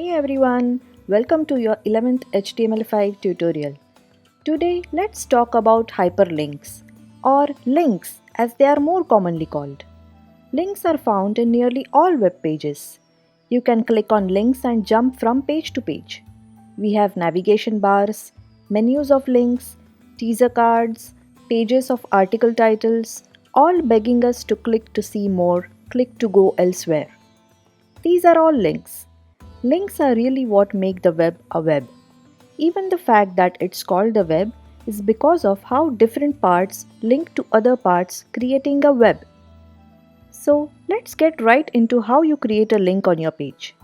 Hey everyone, welcome to your 11th HTML5 tutorial. Today let's talk about hyperlinks or links as they are more commonly called. Links are found in nearly all web pages. You can click on links and jump from page to page. We have navigation bars, menus of links, teaser cards, pages of article titles, all begging us to click to see more, click to go elsewhere. These are all links. Links are really what make the web a web. Even the fact that it's called the web is because of how different parts link to other parts, creating a web. So let's get right into how you create a link on your page.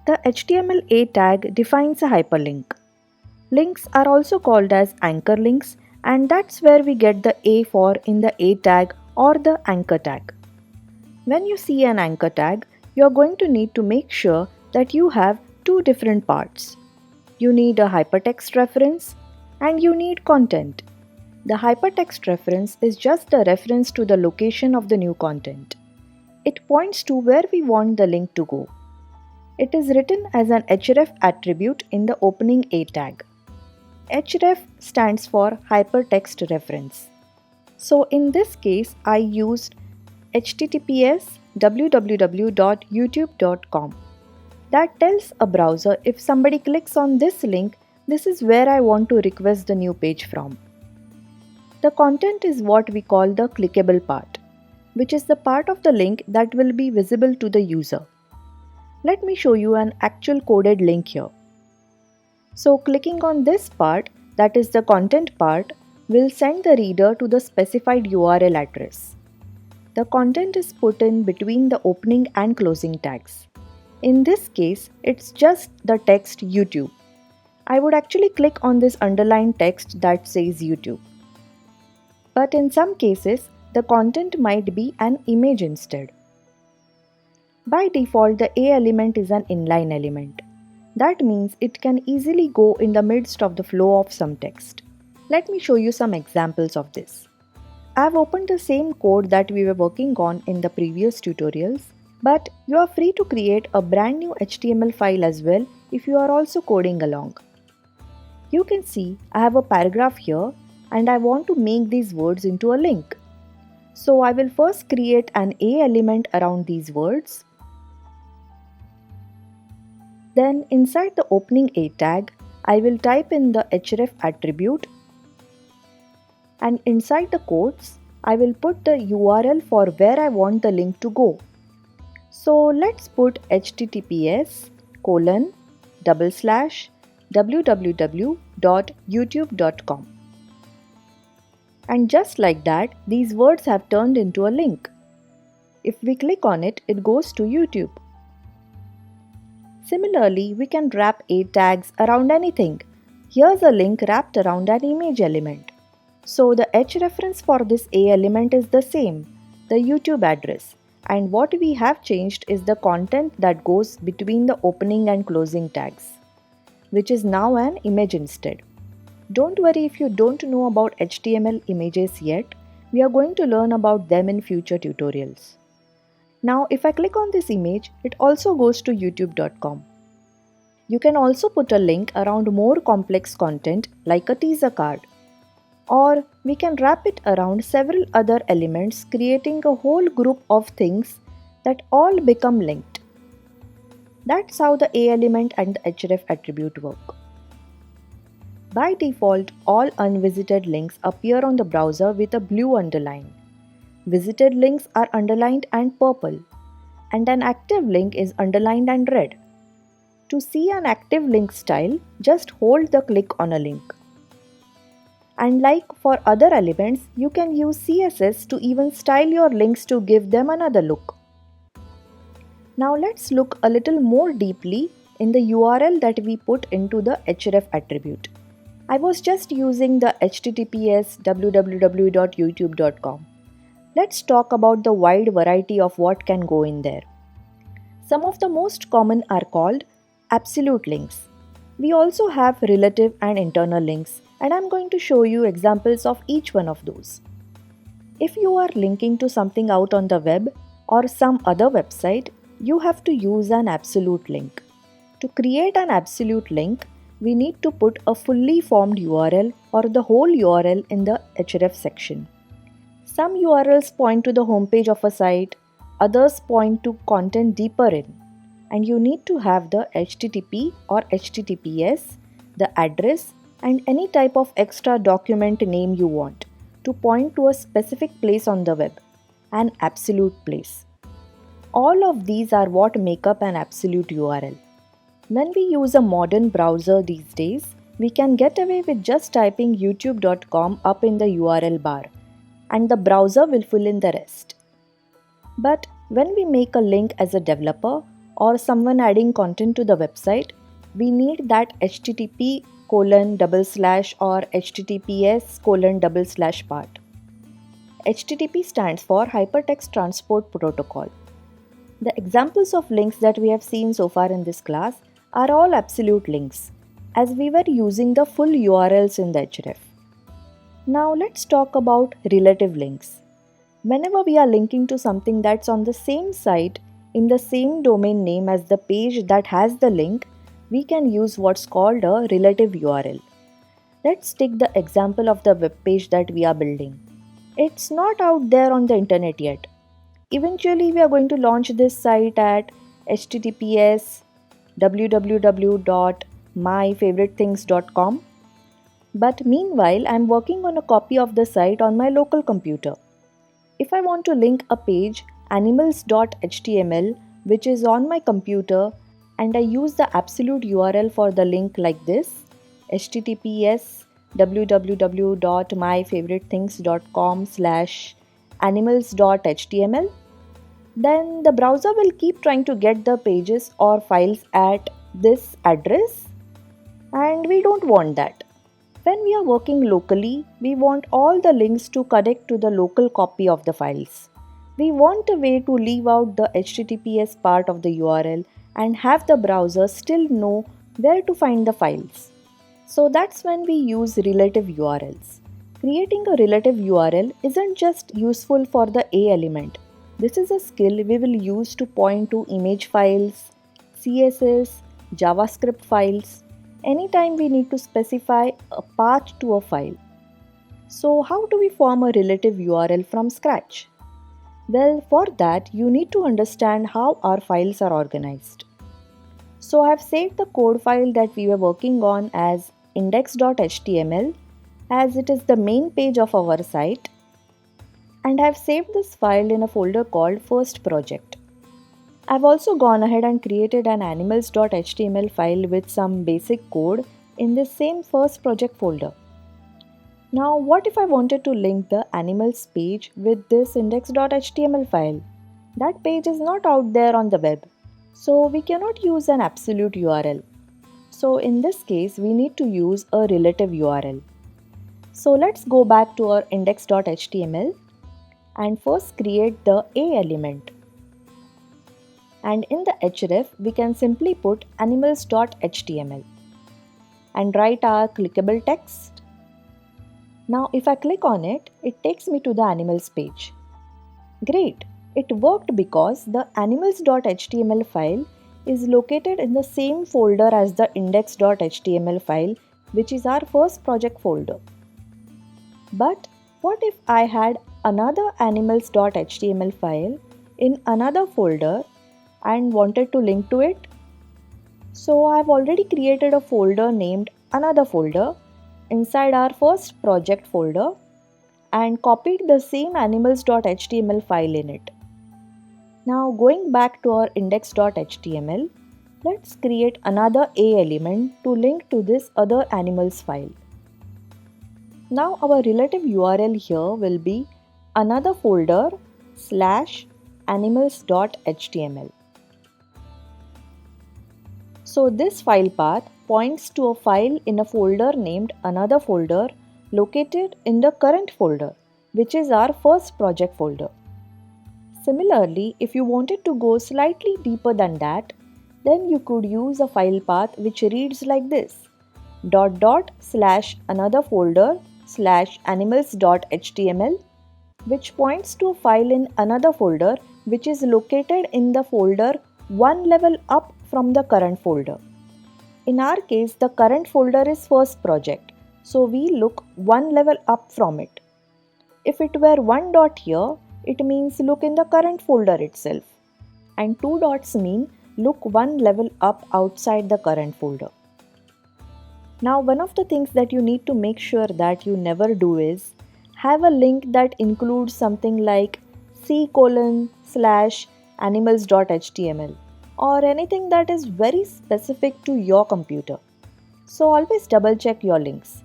The HTML tag defines a hyperlink. Links are also called as anchor links, and that's where we get the A for in the A tag or the anchor tag. When you see an anchor tag, you are going to need to make sure that you have two different parts. You need a hypertext reference and you need content. The hypertext reference is just the reference to the location of the new content. It points to where we want the link to go. It is written as an href attribute in the opening A tag. Href stands for hypertext reference. So in this case, I used https www.youtube.com. That tells a browser if somebody clicks on this link, this is where I want to request the new page from. The content is what we call the clickable part, which is the part of the link that will be visible to the user. Let me show you an actual coded link here. So clicking on this part, that is the content part, will send the reader to the specified URL address. The content is put in between the opening and closing tags. In this case, it's just the text YouTube. I would actually click on this underlined text that says YouTube. But in some cases, the content might be an image instead. By default, the A element is an inline element. That means it can easily go in the midst of the flow of some text. Let me show you some examples of this. I have opened the same code that we were working on in the previous tutorials, but you are free to create a brand new HTML file as well if you are also coding along. You can see I have a paragraph here and I want to make these words into a link. So I will first create an A element around these words. Then inside the opening A tag, I will type in the href attribute, and inside the quotes, I will put the URL for where I want the link to go. So let's put https://www.youtube.com. And just like that, these words have turned into a link. If we click on it, it goes to YouTube. Similarly, we can wrap A tags around anything. Here's a link wrapped around an image element. So the H reference for this A element is the same, the YouTube address, and what we have changed is the content that goes between the opening and closing tags, which is now an image instead. Don't worry if you don't know about HTML images yet, we are going to learn about them in future tutorials. Now if I click on this image, it also goes to youtube.com. You can also put a link around more complex content like a teaser card. Or we can wrap it around several other elements, creating a whole group of things that all become linked. That's how the A element and the href attribute work. By default, all unvisited links appear on the browser with a blue underline. Visited links are underlined and purple, and an active link is underlined and red. To see an active link style, just hold the click on a link. And like for other elements, you can use CSS to even style your links to give them another look. Now let's look a little more deeply in the URL that we put into the href attribute. I was just using the https www.youtube.com. Let's talk about the wide variety of what can go in there. Some of the most common are called absolute links. We also have relative and internal links, and I'm going to show you examples of each one of those. If you are linking to something out on the web or some other website, you have to use an absolute link. To create an absolute link, we need to put a fully formed URL or the whole URL in the href section. Some URLs point to the homepage of a site, others point to content deeper in, and you need to have the HTTP or HTTPS, the address, and any type of extra document name you want to point to a specific place on the web, an absolute place. All of these are what make up an absolute URL. When we use a modern browser these days, we can get away with just typing youtube.com up in the URL bar, and the browser will fill in the rest. But when we make a link as a developer or someone adding content to the website, we need that http:/ or https:/ part. HTTP stands for Hypertext Transport Protocol. The examples of links that we have seen so far in this class are all absolute links, as we were using the full URLs in the href. Now let's talk about relative links. Whenever we are linking to something that's on the same site in the same domain name as the page that has the link, we can use what's called a relative URL. Let's take the example of the web page that we are building. It's not out there on the internet yet. Eventually, we are going to launch this site at https www.myfavoritethings.com. But meanwhile, I am working on a copy of the site on my local computer. If I want to link a page animals.html which is on my computer, and I use the absolute URL for the link like this, https www.myfavoritethings.com/animals.html, then the browser will keep trying to get the pages or files at this address, and we don't want that. When we are working locally, we want all the links to connect to the local copy of the files. We want a way to leave out the HTTPS part of the URL and have the browser still know where to find the files. So that's when we use relative URLs. Creating a relative URL isn't just useful for the A element. This is a skill we will use to point to image files, CSS, JavaScript files, anytime we need to specify a path to a file. So how do we form a relative URL from scratch? Well, for that you need to understand how our files are organized. So I have saved the code file that we were working on as index.html, as it is the main page of our site, and I have saved this file in a folder called first project. I've also gone ahead and created an animals.html file with some basic code in this same first project folder. Now what if I wanted to link the animals page with this index.html file? That page is not out there on the web, so we cannot use an absolute URL. So in this case we need to use a relative URL. So let's go back to our index.html and first create the A element. And in the href, we can simply put animals.html and write our clickable text. Now if I click on it, it takes me to the animals page. Great! It worked because the animals.html file is located in the same folder as the index.html file, which is our first project folder. But what if I had another animals.html file in another folder and wanted to link to it? So I've already created a folder named another folder inside our first project folder and copied the same animals.html file in it. Now going back to our index.html, let's create another A element to link to this other animals file. Now our relative URL here will be another folder /animals.html. So this file path points to a file in a folder named another folder located in the current folder, which is our first project folder. Similarly, if you wanted to go slightly deeper than that, then you could use a file path which reads like this: /another folder /animals.html, which points to a file in another folder which is located in the folder one level up from the current folder. In our case, the current folder is first project, so we look one level up from it. If it were one dot here, it means look in the current folder itself. And two dots mean look one level up outside the current folder. Now, one of the things that you need to make sure that you never do is have a link that includes something like c:/animals.html or anything that is very specific to your computer. So always double check your links.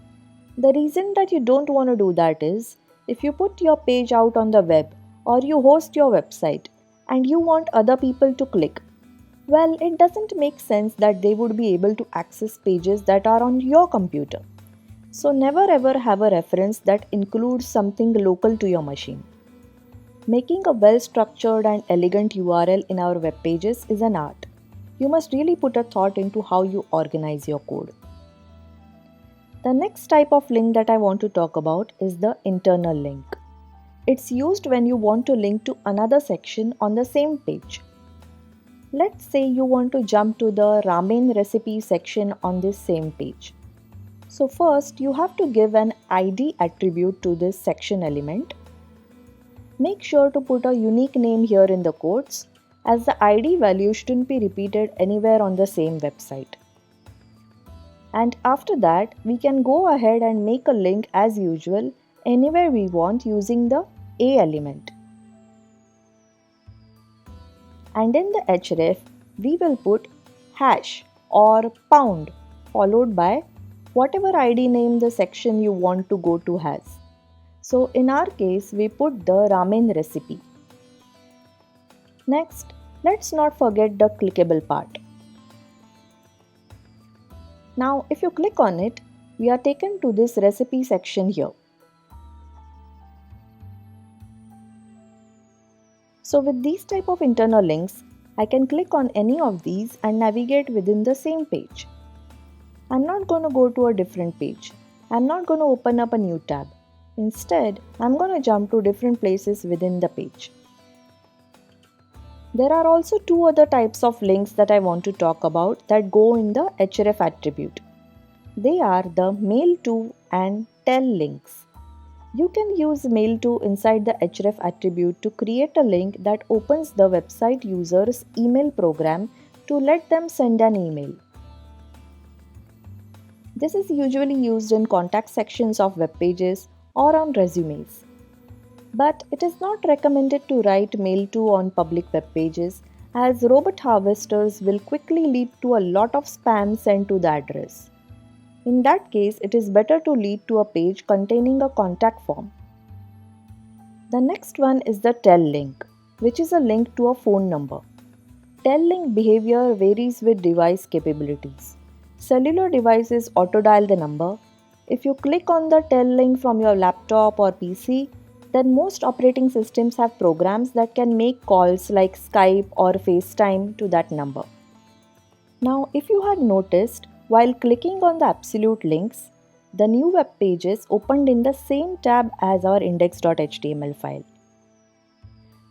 The reason that you don't want to do that is if you put your page out on the web or you host your website and you want other people to click, well, it doesn't make sense that they would be able to access pages that are on your computer. So never ever have a reference that includes something local to your machine. Making a well-structured and elegant URL in our web pages is an art. You must really put a thought into how you organize your code. The next type of link that I want to talk about is the internal link. It's used when you want to link to another section on the same page. Let's say you want to jump to the ramen recipe section on this same page. So first you have to give an ID attribute to this section element. Make sure to put a unique name here in the quotes as the ID value shouldn't be repeated anywhere on the same website. And after that, we can go ahead and make a link as usual anywhere we want using the A element. And in the href, we will put hash or pound followed by whatever ID name the section you want to go to has. So in our case, we put the ramen recipe. Next, let's not forget the clickable part. Now, if you click on it, we are taken to this recipe section here. So with these type of internal links, I can click on any of these and navigate within the same page. I'm not going to go to a different page. I'm not going to open up a new tab. Instead, I'm going to jump to different places within the page. There are also two other types of links that I want to talk about that go in the href attribute. They are the mail to and tell links. You can use mail to inside the href attribute to create a link that opens the website user's email program to let them send an email. This is usually used in contact sections of web pages or on resumes. But it is not recommended to write mail to on public web pages as robot harvesters will quickly lead to a lot of spam sent to the address. In that case, it is better to lead to a page containing a contact form. The next one is the tell link, which is a link to a phone number. Tell link behavior varies with device capabilities. Cellular devices auto-dial the number. If you click on the tell link from your laptop or PC, then most operating systems have programs that can make calls like Skype or FaceTime to that number. Now, if you had noticed, while clicking on the absolute links, the new web pages opened in the same tab as our index.html file.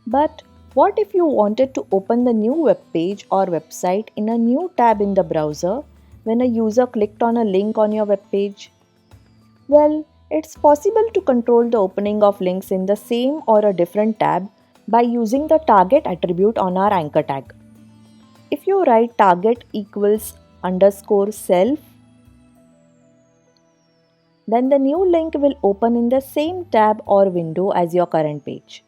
But what if you wanted to open the new web page or website in a new tab in the browser when a user clicked on a link on your web page? Well, it's possible to control the opening of links in the same or a different tab by using the target attribute on our anchor tag. If you write target equals _ self, then the new link will open in the same tab or window as your current page.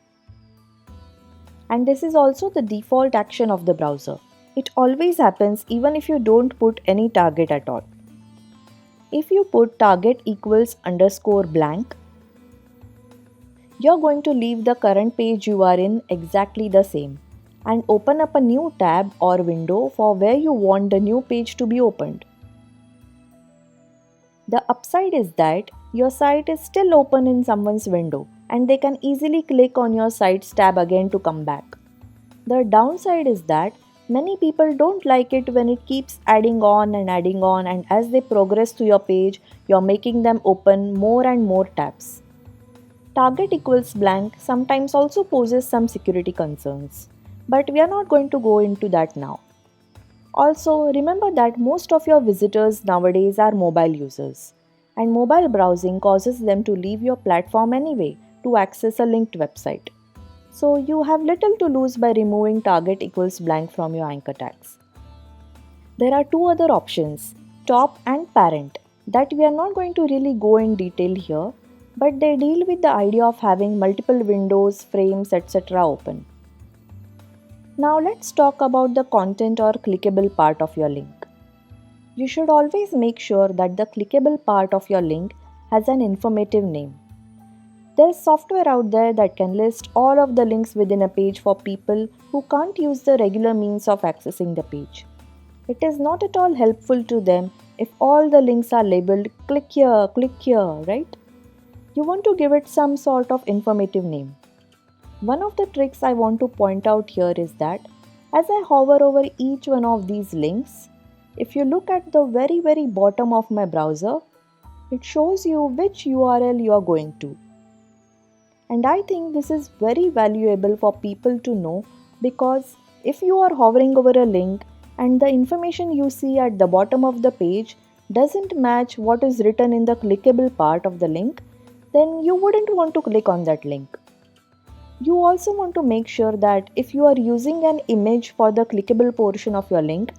And this is also the default action of the browser. It always happens even if you don't put any target at all. If you put target equals _ blank, you're going to leave the current page you are in exactly the same and open up a new tab or window for where you want the new page to be opened. The upside is that your site is still open in someone's window and they can easily click on your site's tab again to come back. The downside is that many people don't like it when it keeps adding on and as they progress to your page, you're making them open more and more tabs. Target equals blank sometimes also poses some security concerns, but we are not going to go into that now. Also, remember that most of your visitors nowadays are mobile users, and mobile browsing causes them to leave your platform anyway to access a linked website. So, you have little to lose by removing target equals blank from your anchor tags. There are two other options, top and parent, that we are not going to really go in detail here, but they deal with the idea of having multiple windows, frames, etc. open. Now let's talk about the content or clickable part of your link. You should always make sure that the clickable part of your link has an informative name. There's software out there that can list all of the links within a page for people who can't use the regular means of accessing the page. It is not at all helpful to them if all the links are labeled click here, right? You want to give it some sort of informative name. One of the tricks I want to point out here is that as I hover over each one of these links, if you look at the very bottom of my browser, it shows you which URL you are going to. And I think this is very valuable for people to know because if you are hovering over a link and the information you see at the bottom of the page doesn't match what is written in the clickable part of the link, then you wouldn't want to click on that link. You also want to make sure that if you are using an image for the clickable portion of your link,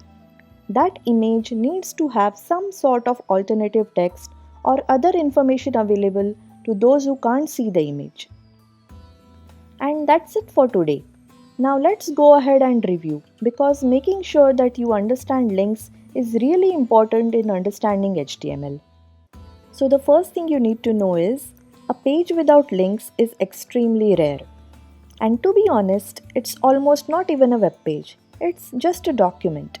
that image needs to have some sort of alternative text or other information available to those who can't see the image. And that's it for today. Now let's go ahead and review because making sure that you understand links is really important in understanding HTML. So the first thing you need to know is a page without links is extremely rare. And to be honest, it's almost not even a web page, it's just a document.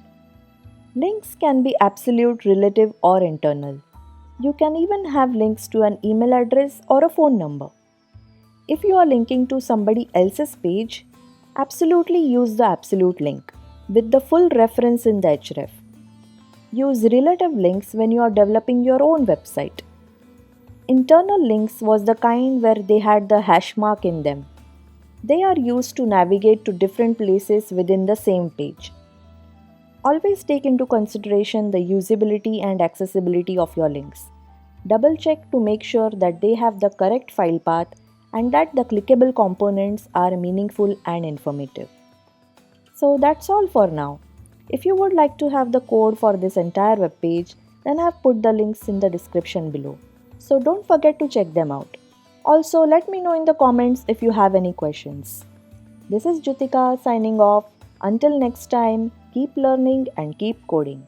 Links can be absolute, relative, or internal. You can even have links to an email address or a phone number. If you are linking to somebody else's page, absolutely use the absolute link with the full reference in the href. Use relative links when you are developing your own website. Internal links was the kind where they had the hash mark in them. They are used to navigate to different places within the same page. Always take into consideration the usability and accessibility of your links. Double check to make sure that they have the correct file path and that the clickable components are meaningful and informative. So that's all for now. If you would like to have the code for this entire web page, then I have put the links in the description below. So don't forget to check them out. Also, let me know in the comments if you have any questions. This is Jutika signing off. Until next time, keep learning and keep coding.